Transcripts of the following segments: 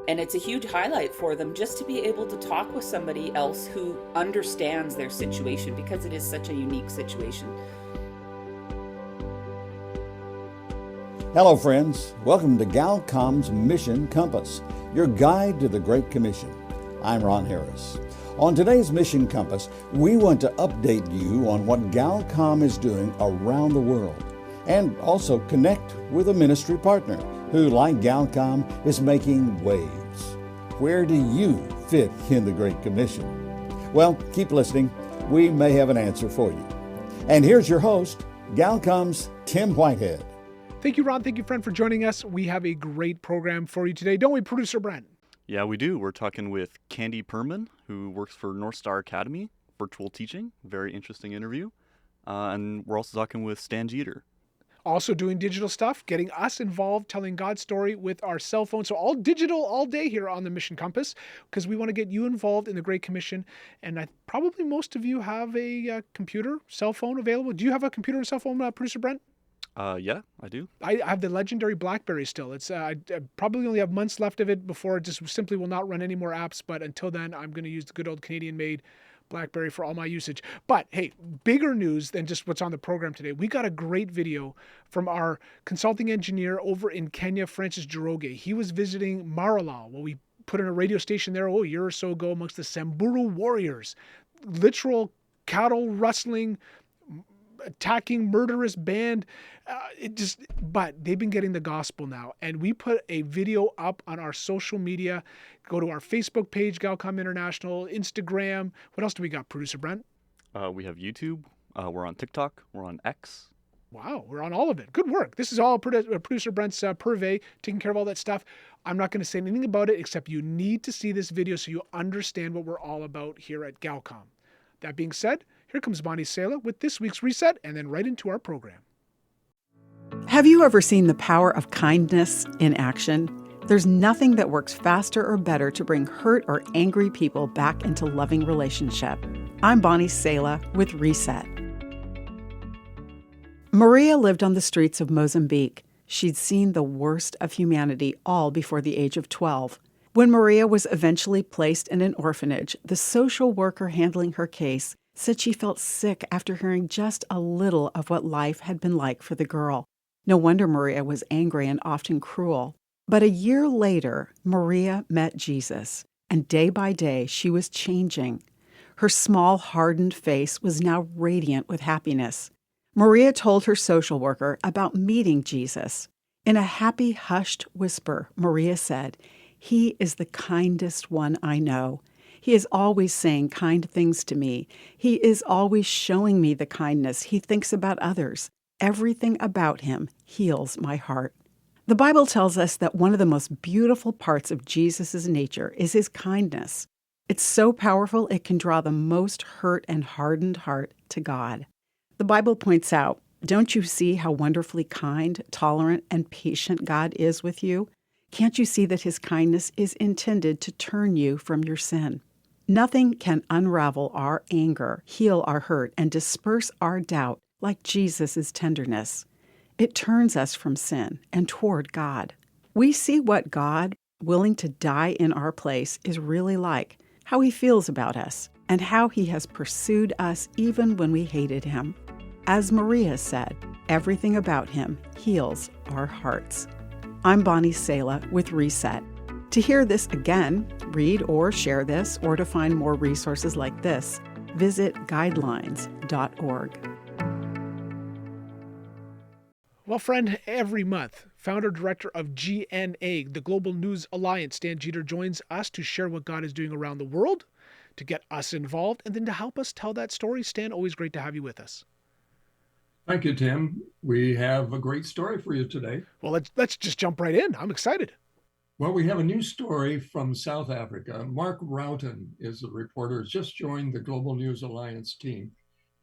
And it's a huge highlight for them just to be able to talk with somebody else who understands their situation, because it is such a unique situation. Hello, friends. Welcome to Galcom's Mission Compass, your guide to the Great Commission. I'm Ron Harris. On today's Mission Compass, we want to update you on what Galcom is doing around the world, and also connect with a ministry partner who, like Galcom, is making waves. Where do you fit in the Great Commission? Well, keep listening. We may have an answer for you. And here's your host, Galcom's Tim Whitehead. Thank you, Ron. Thank you, friend, for joining us. We have a great program for you today, don't we, Producer Brent? Yeah, we do. We're talking with Kandi Permann, who works for Northstar Academy, virtual teaching. Very interesting interview. And we're also talking with Stan Jeter. Also doing digital stuff, getting us involved, telling God's story with our cell phones. So all digital all day here on the Mission Compass, because we want to get you involved in the Great Commission. And probably most of you have a computer, cell phone available. Do you have a computer and cell phone, Producer Brent? Yeah, I do. I have the legendary BlackBerry still. It's I probably only have months left of it before it just simply will not run any more apps. But until then, I'm going to use the good old Canadian-made BlackBerry for all my usage. But hey, bigger news than just what's on the program today. We got a great video from our consulting engineer over in Kenya, Francis Joroge. He was visiting Maralal. Well, we put in a radio station there a year or so ago amongst the Samburu warriors, literal cattle rustling, attacking, murderous band. But they've been getting the gospel now. And we put a video up on our social media. Go to our Facebook page, Galcom International, Instagram. What else do we got, Producer Brent? We have YouTube. We're on TikTok. We're on X. Wow, we're on all of it. Good work. This is all Producer Brent's purvey, taking care of all that stuff. I'm not going to say anything about it, except you need to see this video so you understand what we're all about here at Galcom. That being said, here comes Bonnie Sala with this week's Reset, and then right into our program. Have you ever seen the power of kindness in action? There's nothing that works faster or better to bring hurt or angry people back into loving relationship. I'm Bonnie Sala with Reset. Maria lived on the streets of Mozambique. She'd seen the worst of humanity all before the age of 12. When Maria was eventually placed in an orphanage, the social worker handling her case said she felt sick after hearing just a little of what life had been like for the girl. No wonder Maria was angry and often cruel. But a year later, Maria met Jesus, and day by day she was changing. Her small, hardened face was now radiant with happiness. Maria told her social worker about meeting Jesus. In a happy, hushed whisper, Maria said, "He is the kindest one I know. He is always saying kind things to me. He is always showing me the kindness he thinks about others. Everything about him heals my heart." The Bible tells us that one of the most beautiful parts of Jesus' nature is his kindness. It's so powerful it can draw the most hurt and hardened heart to God. The Bible points out, "Don't you see how wonderfully kind, tolerant, and patient God is with you? Can't you see that his kindness is intended to turn you from your sin?" Nothing can unravel our anger, heal our hurt, and disperse our doubt like Jesus' tenderness. It turns us from sin and toward God. We see what God, willing to die in our place, is really like, how he feels about us, and how he has pursued us even when we hated him. As Maria said, everything about him heals our hearts. I'm Bonnie Sala with Reset. To hear this again, read or share this, or to find more resources like this, visit guidelines.org. Well, friend, every month, founder-director of GNA, the Global News Alliance, Stan Jeter, joins us to share what God is doing around the world, to get us involved, and then to help us tell that story. Stan, always great to have you with us. Thank you, Tim. We have a great story for you today. Well, let's just jump right in. I'm excited. Well, we have a new story from South Africa. Mark Roughton is a reporter, has just joined the Global News Alliance team,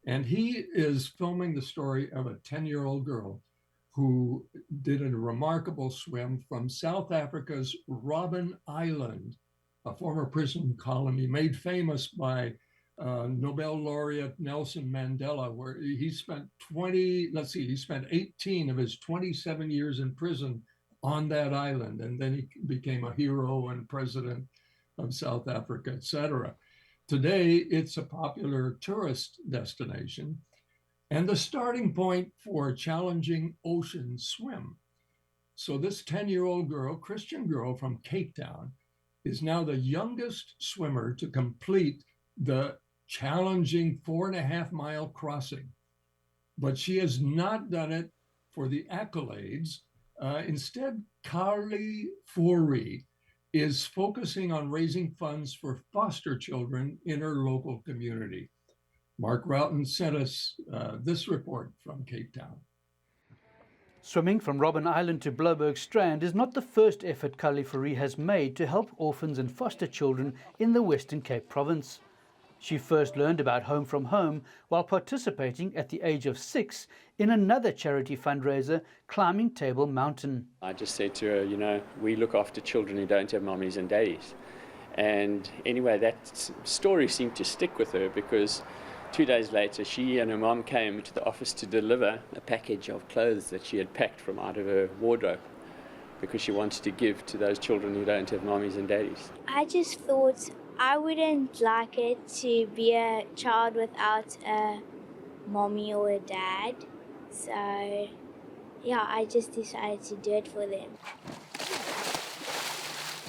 and he is filming the story of a 10-year-old girl who did a remarkable swim from South Africa's Robben Island, a former prison colony made famous by Nobel laureate Nelson Mandela, where he spent 18 of his 27 years in prison on that island. And then he became a hero and president of South Africa, etc. Today, it's a popular tourist destination and the starting point for a challenging ocean swim. So this 10-year-old girl, Christian girl from Cape Town, is now the youngest swimmer to complete the challenging 4.5-mile crossing. But she has not done it for the accolades. Instead, Kandi Permann is focusing on raising funds for foster children in her local community. Mark Roughton sent us this report from Cape Town. Swimming from Robben Island to Blouberg Strand is not the first effort Kandi Permann has made to help orphans and foster children in the Western Cape province. She first learned about Home from Home while participating at the age of 6 in another charity fundraiser, Climbing Table Mountain. I just said to her, you know, we look after children who don't have mommies and daddies. And anyway, that story seemed to stick with her because 2 days later, she and her mom came to the office to deliver a package of clothes that she had packed from out of her wardrobe because she wanted to give to those children who don't have mommies and daddies. I just thought I wouldn't like it to be a child without a mommy or a dad. So, yeah, I just decided to do it for them.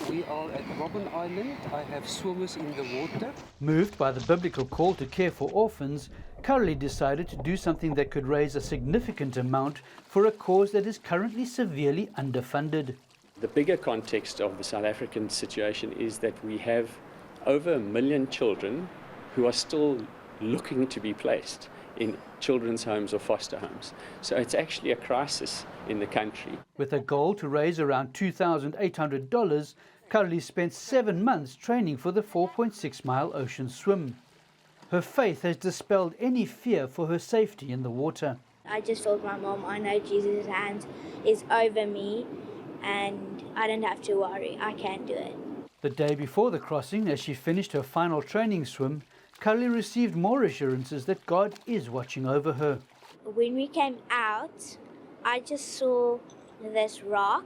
We are at Robben Island. I have swimmers in the water. Moved by the biblical call to care for orphans, Kandi decided to do something that could raise a significant amount for a cause that is currently severely underfunded. The bigger context of the South African situation is that we have over 1 million children who are still looking to be placed in children's homes or foster homes. So it's actually a crisis in the country. With a goal to raise around $2,800, Kandi spent 7 months training for the 4.6-mile ocean swim. Her faith has dispelled any fear for her safety in the water. I just told my mom, I know Jesus' hand is over me and I don't have to worry, I can do it. The day before the crossing, as she finished her final training swim, Kandi received more assurances that God is watching over her. When we came out, I just saw this rock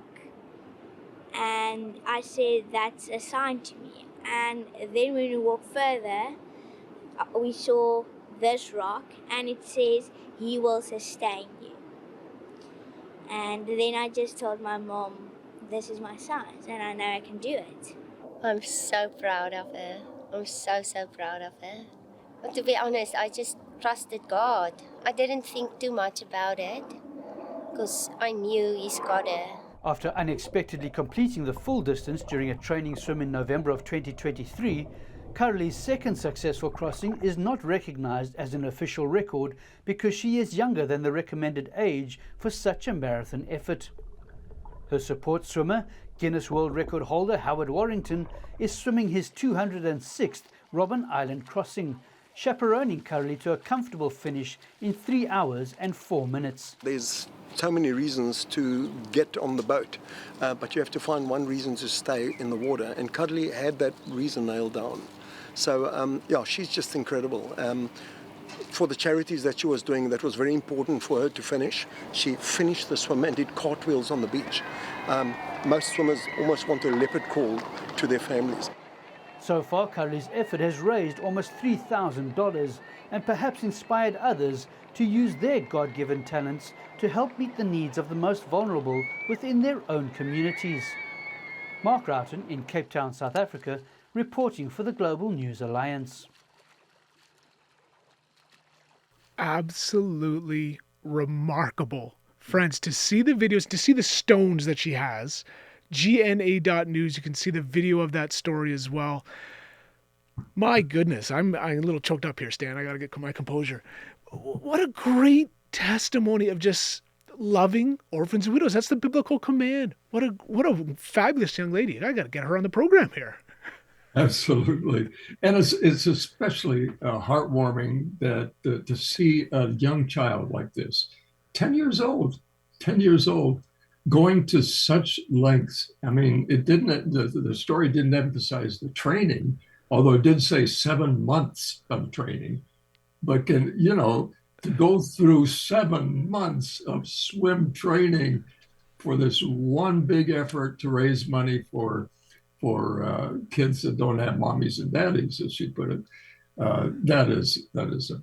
and I said, that's a sign to me. And then when we walked further, we saw this rock and it says, He will sustain you. And then I just told my mom, this is my sign and I know I can do it. I'm so proud of her. I'm so proud of her. But to be honest, I just trusted God. I didn't think too much about it because I knew He's got her. After unexpectedly completing the full distance during a training swim in November of 2023, Kandi's second successful crossing is not recognized as an official record because she is younger than the recommended age for such a marathon effort. Her support swimmer, Guinness World Record holder Howard Warrington, is swimming his 206th Robben Island crossing, chaperoning Kandi to a comfortable finish in 3 hours and 4 minutes. There's so many reasons to get on the boat, but you have to find one reason to stay in the water, and Kandi had that reason nailed down. So, yeah, she's just incredible. For the charities that she was doing, that was very important for her to finish. She finished the swim and did cartwheels on the beach. Most swimmers almost want a leopard call to their families. So far, Kandi's effort has raised almost $3,000 and perhaps inspired others to use their God-given talents to help meet the needs of the most vulnerable within their own communities. Mark Roughton in Cape Town, South Africa, reporting for the Global News Alliance. Absolutely remarkable. Friends, to see the videos, to see the stones that she has, gna.news, you can see the video of that story as well. My goodness, I'm a little choked up here, Stan. I got to get my composure. What a great testimony of just loving orphans and widows. That's the biblical command. What a fabulous young lady. I got to get her on the program here. Absolutely. And it's especially heartwarming that to see a young child like this, 10 years old, going to such lengths. I mean, the story didn't emphasize the training, although it did say 7 months of training. But to go through 7 months of swim training for this one big effort to raise money for kids that don't have mommies and daddies, as she put it. That is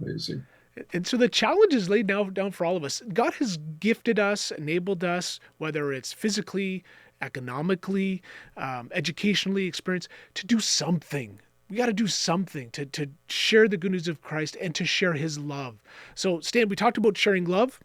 amazing. And so the challenge is laid down for all of us. God has gifted us, enabled us, whether it's physically, economically, educationally, experience, to do something. We got to do something to share the good news of Christ and to share his love. So Stan, we talked about sharing love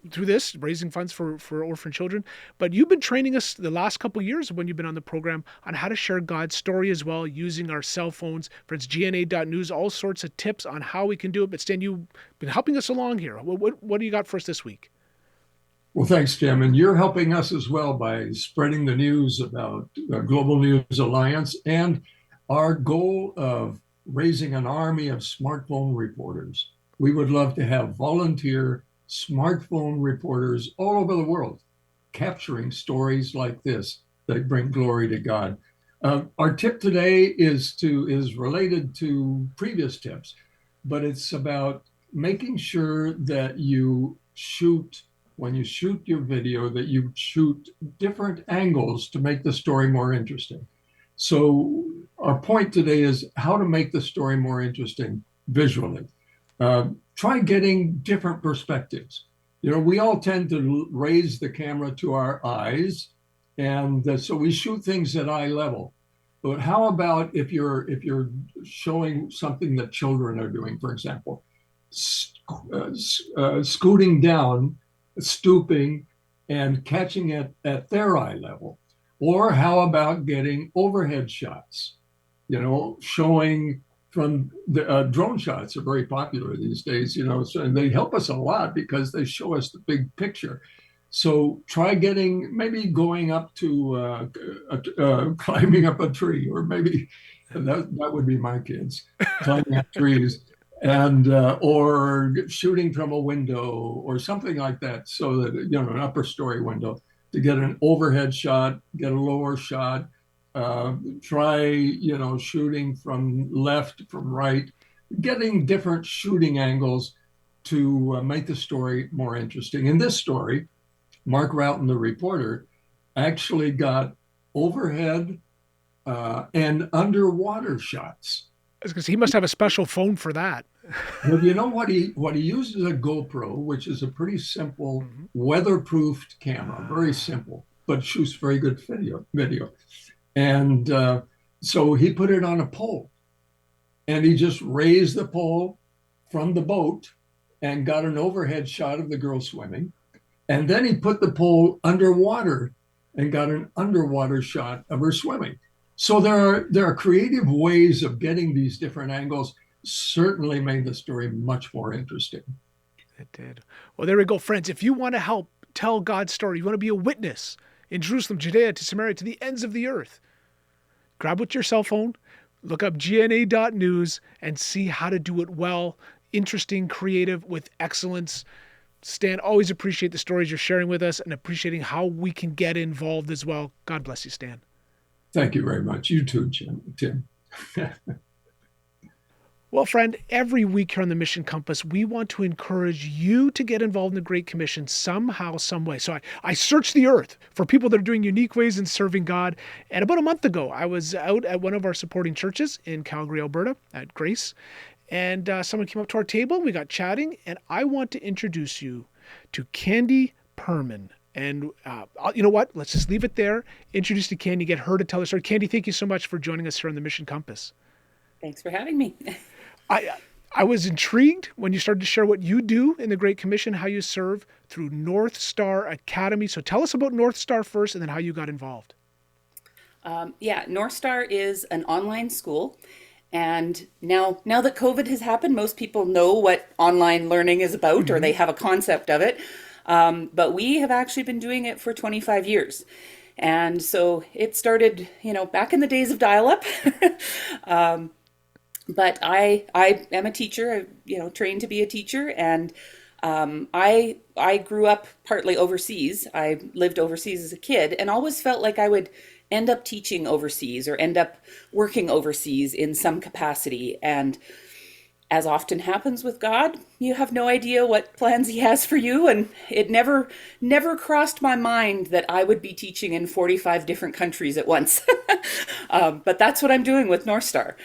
through this, raising funds for orphan children, but you've been training us the last couple of years when you've been on the program on how to share God's story as well, using our cell phones. For instance, gna.news, all sorts of tips on how we can do it. But Stan, you've been helping us along here. What do you got for us this week? Well, thanks, Jim. And you're helping us as well by spreading the news about Global News Alliance and our goal of raising an army of smartphone reporters. We would love to have volunteer smartphone reporters all over the world capturing stories like this that bring glory to God. Our tip today is related to previous tips, but it's about making sure that when you shoot your video, that you shoot different angles to make the story more interesting. So our point today is how to make the story more interesting visually. Try getting different perspectives. We all tend to raise the camera to our eyes, and so we shoot things at eye level. But how about if you're showing something that children are doing, for example, scooting down, stooping, and catching it at their eye level? Or how about getting overhead shots, showing from the drone shots are very popular these days, and they help us a lot because they show us the big picture. So try maybe going up to climbing up a tree, or maybe that would be my kids climbing up trees, and or shooting from a window or something like that, so that an upper story window, to get an overhead shot, get a lower shot. Try, shooting from left, from right, getting different shooting angles to make the story more interesting. In this story, Mark Roughton, the reporter, actually got overhead and underwater shots. Because he must have a special phone for that. Well, you know what he uses a GoPro, which is a pretty simple weatherproofed camera, very simple, but shoots very good video. And so he put it on a pole, and he just raised the pole from the boat and got an overhead shot of the girl swimming. And then he put the pole underwater and got an underwater shot of her swimming. So there are creative ways of getting these different angles. Certainly made the story much more interesting. It did. Well, there we go, friends. If you want to help tell God's story, you want to be a witness in Jerusalem, Judea, to Samaria, to the ends of the earth, grab with your cell phone, look up gna.news, and see how to do it well, interesting, creative, with excellence. Stan, always appreciate the stories you're sharing with us and appreciating how we can get involved as well. God bless you, Stan. Thank you very much. You too, Tim. Well, friend, every week here on the Mission Compass, we want to encourage you to get involved in the Great Commission somehow, some way. So I searched the earth for people that are doing unique ways in serving God. And about a month ago, I was out at one of our supporting churches in Calgary, Alberta, at Grace. And someone came up to our table. We got chatting. And I want to introduce you to Kandi Permann. And you know what? Let's just leave it there. Introduce to Kandi, get her to tell her story. Kandi, thank you so much for joining us here on the Mission Compass. Thanks for having me. I was intrigued when you started to share what you do in the Great Commission, how you serve through Northstar Academy. So tell us about Northstar first and then how you got involved. Northstar is an online school. And now that COVID has happened, most people know what online learning is about, or they have a concept of it. But we have actually been doing it for 25 years. And so it started, back in the days of dial-up. But I am a teacher, trained to be a teacher, and I grew up partly overseas. I lived overseas as a kid and always felt like I would end up teaching overseas or end up working overseas in some capacity. And as often happens with God, you have no idea what plans he has for you. And it never crossed my mind that I would be teaching in 45 different countries at once. But that's what I'm doing with Northstar.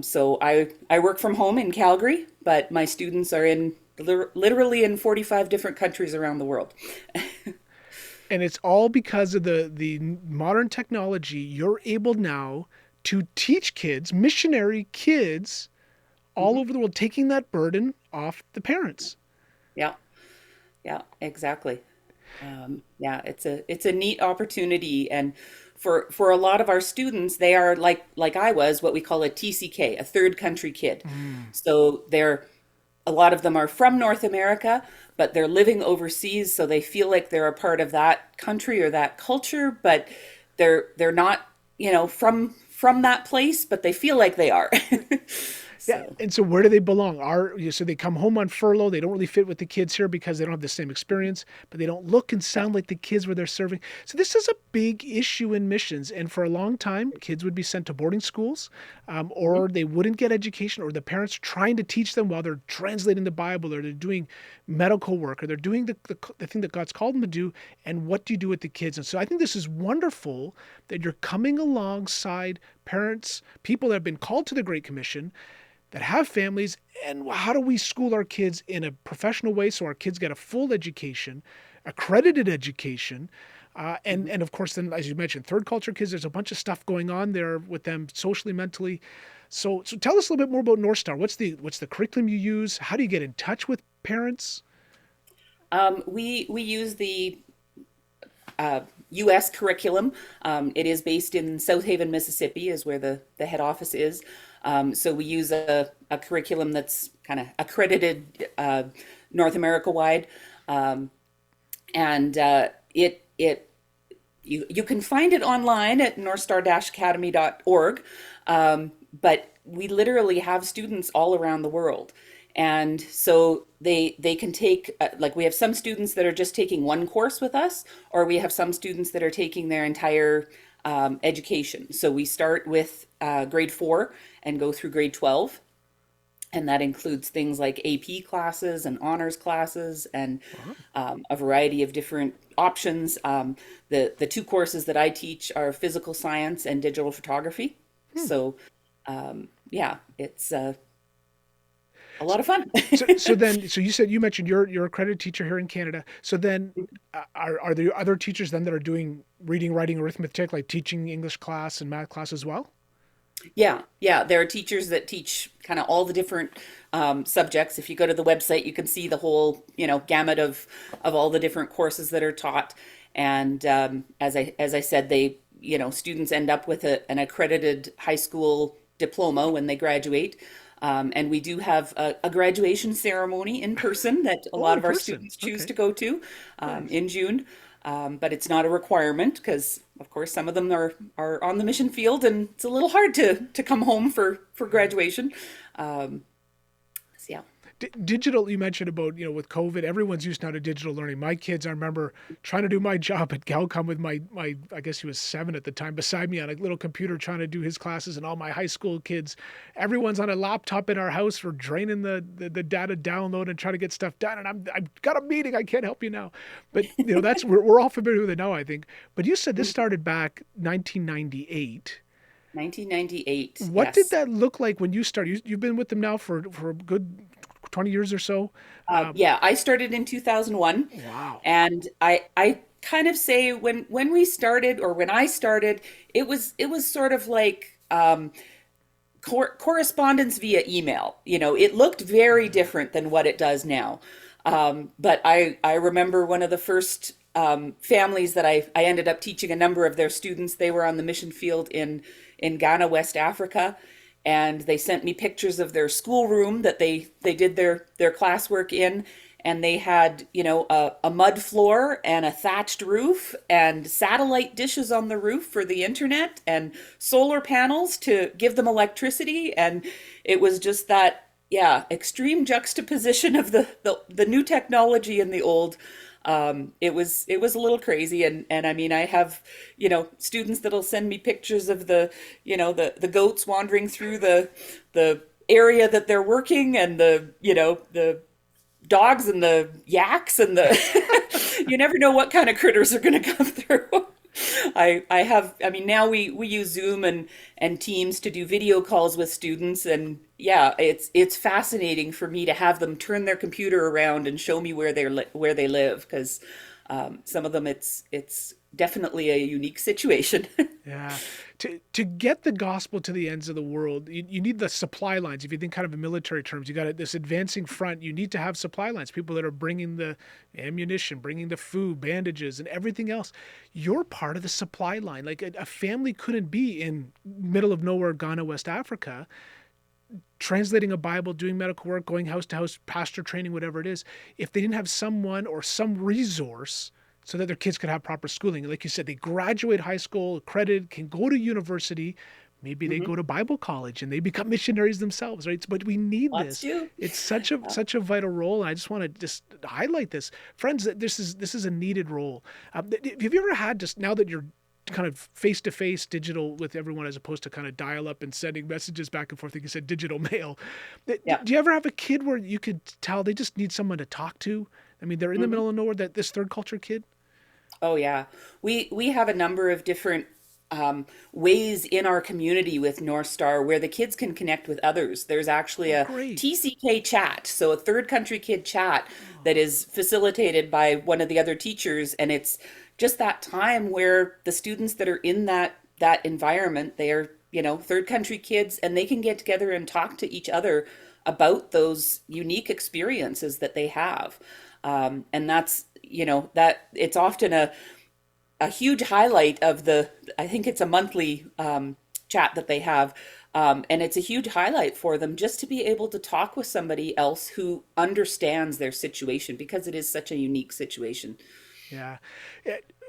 So I work from home in Calgary, but my students are literally in 45 different countries around the world. And it's all because of the modern technology. You're able now to teach kids, missionary kids, all over the world, taking that burden off the parents. Yeah, yeah, exactly. Yeah, it's a neat opportunity, and for a lot of our students, they are like I was, what we call a TCK, a third country kid. So a lot of them are from North America, but they're living overseas, so they feel like they're a part of that country or that culture, but they're not, from that place, but they feel like they are. Yeah, So. and so where do they belong? So they come home on furlough. They don't really fit with the kids here because they don't have the same experience, but they don't look and sound like the kids where they're serving. So this is a big issue in missions. And for a long time, kids would be sent to boarding schools, or they wouldn't get education, or the parents trying to teach them while they're translating the Bible, or they're doing medical work, or they're doing the thing that God's called them to do. And what do you do with the kids? And so I think this is wonderful that you're coming alongside parents, people that have been called to the Great Commission, that have families, and how do we school our kids in a professional way so our kids get a full education, accredited education, and of course then, as you mentioned, third culture kids, there's a bunch of stuff going on there with them socially, mentally. So tell us a little bit more about Northstar. What's the curriculum you use? How do you get in touch with parents? We use the U.S. curriculum. It is based in South Haven, Mississippi, is where the head office is. So we use a curriculum that's kind of accredited North America wide, and you can find it online at northstar-academy.org. But we literally have students all around the world. And so they can take, like we have some students that are just taking one course with us, or we have some students that are taking their entire education. So we start with grade 4 and go through grade 12. And that includes things like AP classes and honors classes and a variety of different options. The two courses that I teach are physical science and digital photography. So yeah, it's a lot of fun. So you mentioned you're a accredited teacher here in Canada. So then are there other teachers then that are doing reading, writing, arithmetic, like teaching English class and math class as well? Yeah. There are teachers that teach kind of all the different subjects. If you go to the website, you can see the whole, gamut of all the different courses that are taught. And as I said, they, students end up with an accredited high school diploma when they graduate. And we do have a graduation ceremony in person that a lot of our students choose to go to in June. But it's not a requirement because, of course, some of them are on the mission field, and it's a little hard to come home for graduation. So, yeah. Digital, you mentioned about, with COVID, everyone's used now to digital learning. My kids, I remember trying to do my job at Galcom with my I guess he was 7 at the time, beside me on a little computer trying to do his classes, and all my high school kids, everyone's on a laptop in our house. We're draining the data download and trying to get stuff done. And I've got a meeting. I can't help you now. But, that's, we're all familiar with it now, I think. But you said this started back 1998. 1998. What yes. did that look like when you started? You've been with them now for a good 20 years or so? Yeah, I started in 2001. Wow. And I kind of say when we started, or when I started, it was sort of like correspondence via email. It looked very different than what it does now. But I remember one of the first families that I ended up teaching a number of their students. They were on the mission field in Ghana, West Africa. And they sent me pictures of their schoolroom that they did their classwork in. And they had, a mud floor and a thatched roof and satellite dishes on the roof for the internet and solar panels to give them electricity. And it was just that, extreme juxtaposition of the new technology and the old. It was a little crazy, and I mean, I have, students that'll send me pictures of the goats wandering through the area that they're working, and the dogs and the yaks and the you never know what kind of critters are going to come through. I mean, now we use Zoom and Teams to do video calls with students, and yeah, it's fascinating for me to have them turn their computer around and show me where they live, because some of them it's definitely a unique situation. Yeah. To get the gospel to the ends of the world, you need the supply lines. If you think kind of in military terms, you got this advancing front, you need to have supply lines, people that are bringing the ammunition, bringing the food, bandages, and everything else. You're part of the supply line. Like a family couldn't be in middle of nowhere, Ghana, West Africa, translating a Bible, doing medical work, going house to house, pastor training, whatever it is, if they didn't have someone or some resource so that their kids could have proper schooling. Like you said, they graduate high school, accredited, can go to university, maybe they go to Bible college and they become missionaries themselves, right? But we need Lots this. do. It's such a vital role. And I just want to just highlight this. Friends, that this is a needed role. Have you ever had, just now that you're kind of face-to-face digital with everyone as opposed to kind of dial-up and sending messages back and forth, like you said, digital mail. Yeah. Do you ever have a kid where you could tell they just need someone to talk to? I mean, they're in the middle of nowhere, this third culture kid? Oh yeah, we have a number of different ways in our community with Northstar where the kids can connect with others. There's actually a Great. TCK chat, so a third country kid chat that is facilitated by one of the other teachers, and it's just that time where the students that are in that environment, they are, third country kids, and they can get together and talk to each other about those unique experiences that they have. And that's, that it's often a huge highlight of I think it's a monthly chat that they have. And it's a huge highlight for them just to be able to talk with somebody else who understands their situation, because it is such a unique situation. Yeah.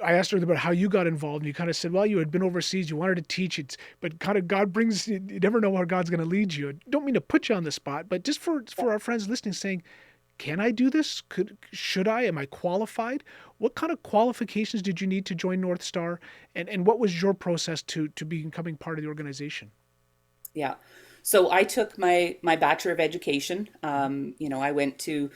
I asked her about how you got involved, and you kind of said, well, you had been overseas, you wanted to teach it, but kind of God brings, you never know where God's going to lead you. I don't mean to put you on the spot, but just for our friends listening, saying, can I do this? Should I? Am I qualified? What kind of qualifications did you need to join Northstar? And what was your process to becoming part of the organization? Yeah. So I took my Bachelor of Education. I went to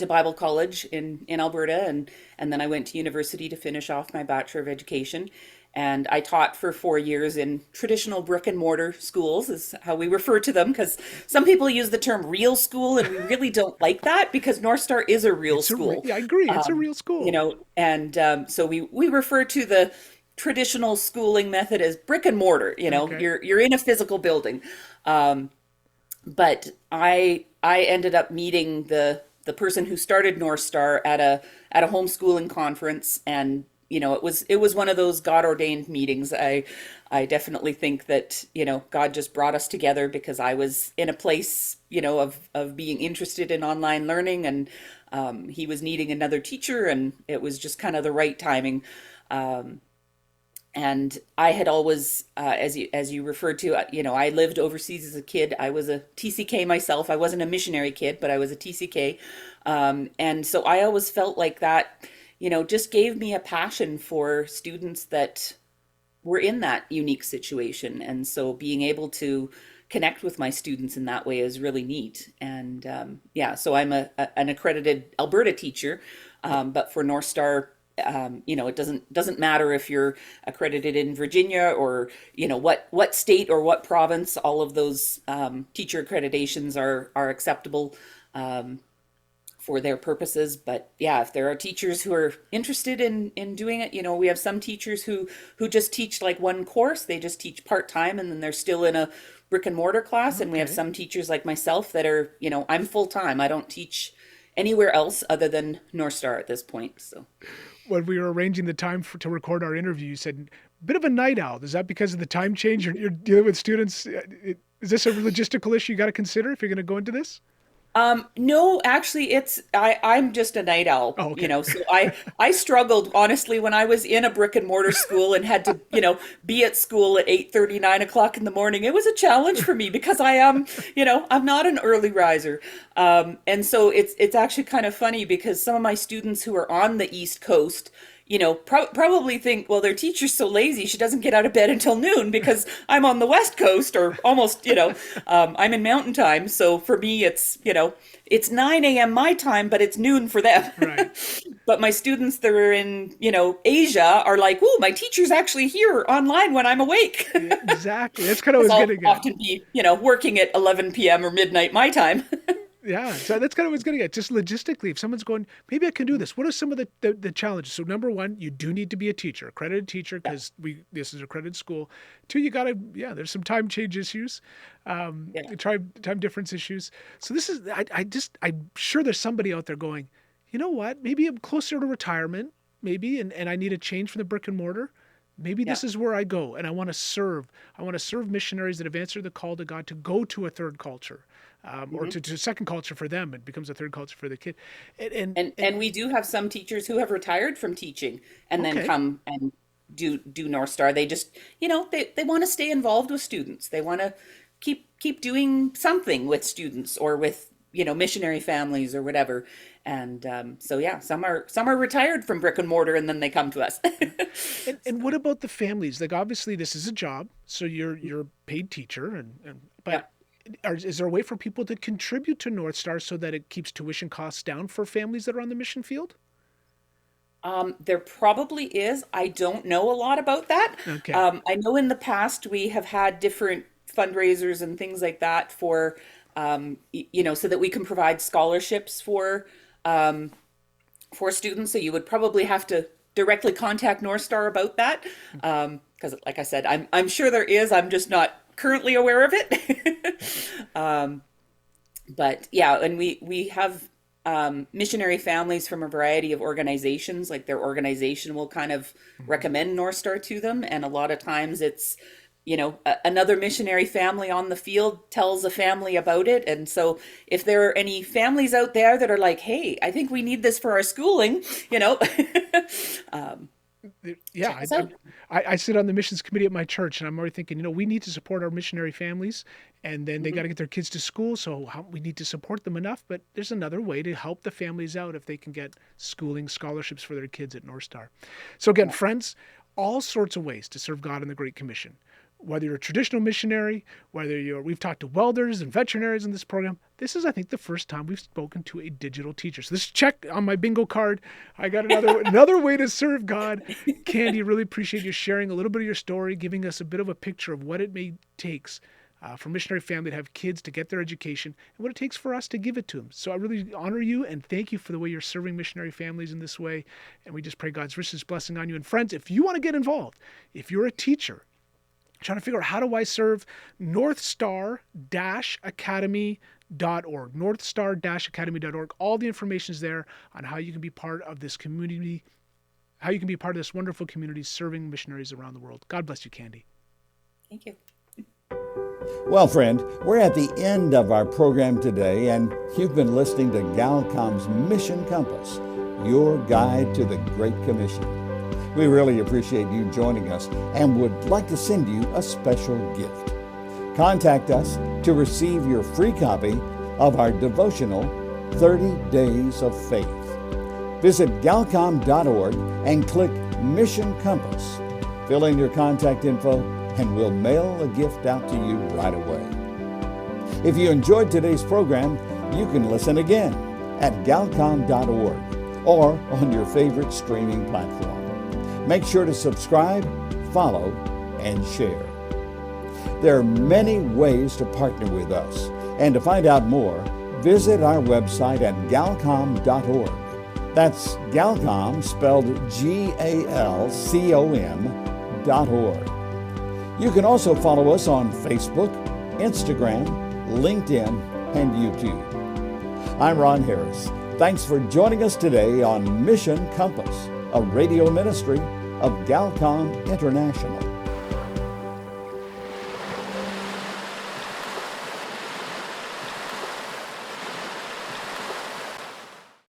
Bible college in Alberta, and then I went to university to finish off my Bachelor of Education. And I taught for 4 years in traditional brick and mortar schools, is how we refer to them, because some people use the term real school, and we really don't like that, because Northstar is a real school. I agree. It's a real school. So we refer to the traditional schooling method as brick and mortar. Okay. You're in a physical building. But I ended up meeting the person who started Northstar at a homeschooling conference, and it was one of those God ordained meetings. I definitely think that God just brought us together, because I was in a place of being interested in online learning, and he was needing another teacher, and it was just kind of the right timing. And I had always, as you referred to, I lived overseas as a kid. I was a TCK myself. I wasn't a missionary kid, but I was a TCK. And so I always felt like that, just gave me a passion for students that were in that unique situation. And so being able to connect with my students in that way is really neat. And so I'm an accredited Alberta teacher, but for Northstar, it doesn't matter if you're accredited in Virginia or what state or what province. All of those teacher accreditations are acceptable for their purposes. But yeah, if there are teachers who are interested in doing it, we have some teachers who just teach like one course. They just teach part-time, and then they're still in a brick and mortar class. Okay. And we have some teachers like myself that are, I'm full-time. I don't teach anywhere else other than Northstar at this point. So when we were arranging the time to record our interview, you said, bit of a night owl. Is that because of the time change? You're dealing with students. Is this a logistical issue you got to consider if you're going to go into this? No, actually I'm just a night owl, Oh, okay. So I struggled honestly when I was in a brick and mortar school and had to, be at school at 8:30, 9 o'clock in the morning. It was a challenge for me because I am, I'm not an early riser. And so it's actually kind of funny because some of my students who are on the East Coast, probably think, well, their teacher's so lazy, she doesn't get out of bed until noon because I'm on the West Coast or almost, I'm in Mountain Time. So for me, it's 9 a.m. my time, but it's noon for them. Right. But my students that are in, Asia are like, "Ooh, my teacher's actually here online when I'm awake." Yeah, exactly. That's kind of what I was I'll getting at. often be, working at 11 p.m. or midnight my time. Yeah, so that's kind of what I was getting at. Just logistically, if someone's going, maybe I can do this. What are some of the challenges? So number one, you do need to be a teacher, accredited teacher, because this is accredited school. Two, you gotta, there's some time change issues, time difference issues. So this is, I'm sure there's somebody out there going, you know what? Maybe I'm closer to retirement, maybe, and I need a change from the brick and mortar. Maybe this is where I go, and I want to serve. I want to serve missionaries that have answered the call to God to go to a third culture. Or to a second culture for them. It becomes a third culture for the kid. And we do have some teachers who have retired from teaching and then come and do Northstar. They just, they want to stay involved with students. They want to keep doing something with students or with, missionary families or whatever. And some are retired from brick and mortar and then they come to us. and what about the families? Like, obviously this is a job, so you're a paid teacher, but is there a way for people to contribute to Northstar so that it keeps tuition costs down for families that are on the mission field? There probably is. I don't know a lot about that. Okay. I know in the past we have had different fundraisers and things like that for, so that we can provide scholarships for students. So you would probably have to directly contact Northstar about that. Because like I said, I'm sure there is. I'm just not currently aware of it. But yeah, and we have missionary families from a variety of organizations. Like their organization will kind of recommend Northstar to them, and a lot of times it's another missionary family on the field tells a family about it. And so if there are any families out there that are like, hey, I think we need this for our schooling, Yeah, I sit on the missions committee at my church, and I'm already thinking, we need to support our missionary families, and then they got to get their kids to school, so we need to support them enough. But there's another way to help the families out if they can get schooling scholarships for their kids at Northstar. So again, friends, all sorts of ways to serve God in the Great Commission. Whether you're a traditional missionary, we've talked to welders and veterinaries in this program. This is, I think, the first time we've spoken to a digital teacher. So this check on my bingo card. I got another way to serve God. Kandi, really appreciate you sharing a little bit of your story, giving us a bit of a picture of what it takes for a missionary family to have kids to get their education and what it takes for us to give it to them. So I really honor you and thank you for the way you're serving missionary families in this way. And we just pray God's richest blessing on you. And friends, if you want to get involved, if you're a teacher, trying to figure out how do I serve, Northstar-Academy.org. Northstar-Academy.org. All the information is there on how you can be part of this community, how you can be part of this wonderful community serving missionaries around the world. God bless you, Kandi. Thank you. Well, friend, we're at the end of our program today, and you've been listening to Galcom's Mission Compass, your guide to the Great Commission. We really appreciate you joining us and would like to send you a special gift. Contact us to receive your free copy of our devotional 30 Days of Faith. Visit galcom.org and click Mission Compass. Fill in your contact info and we'll mail a gift out to you right away. If you enjoyed today's program, you can listen again at galcom.org or on your favorite streaming platform. Make sure to subscribe, follow, and share. There are many ways to partner with us, and to find out more, visit our website at galcom.org. That's Galcom, spelled GALCOM.org. You can also follow us on Facebook, Instagram, LinkedIn, and YouTube. I'm Ron Harris. Thanks for joining us today on Mission Compass, a radio ministry of Galcom International.